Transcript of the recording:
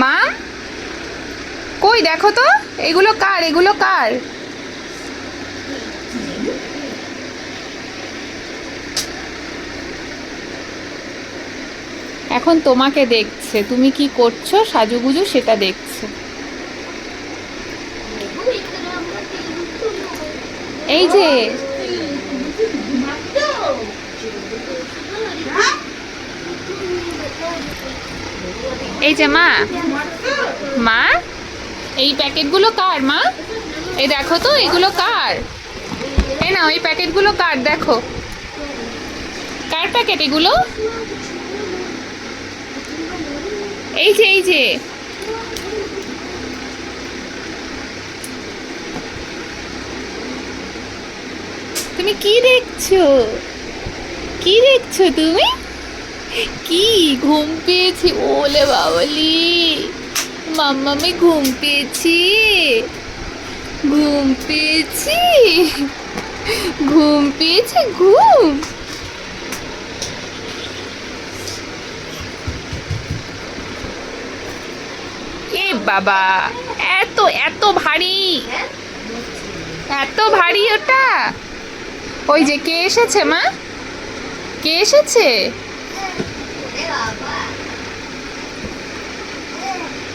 মা কই দেখো তো, এগুলো কার, এগুলো কার? এখন তোমাকে দেখছে, তুমি কি করছো সাজুগুজু সেটা দেখছে। এই যে এই যে মা, মা এই প্যাকেটগুলো কার মা? এই দেখো তো এগুলো কার? এই নাও, এই প্যাকেটগুলো কার দেখো, কার প্যাকেট এগুলো? এই যে এই যে তুমি কি দেখছো, কি দেখছো তুমি? কি ঘুম পেয়েছি? ওলে বাবলি, মাম্মামি ঘুম পেয়েছি, ঘুম পেয়েছি, ঘুম পেয়েছে, ঘুম। এ বাবা, এত এত ভারী, এত ভারী ওটা। ওই যে কে এসেছে মা, কে এসেছে?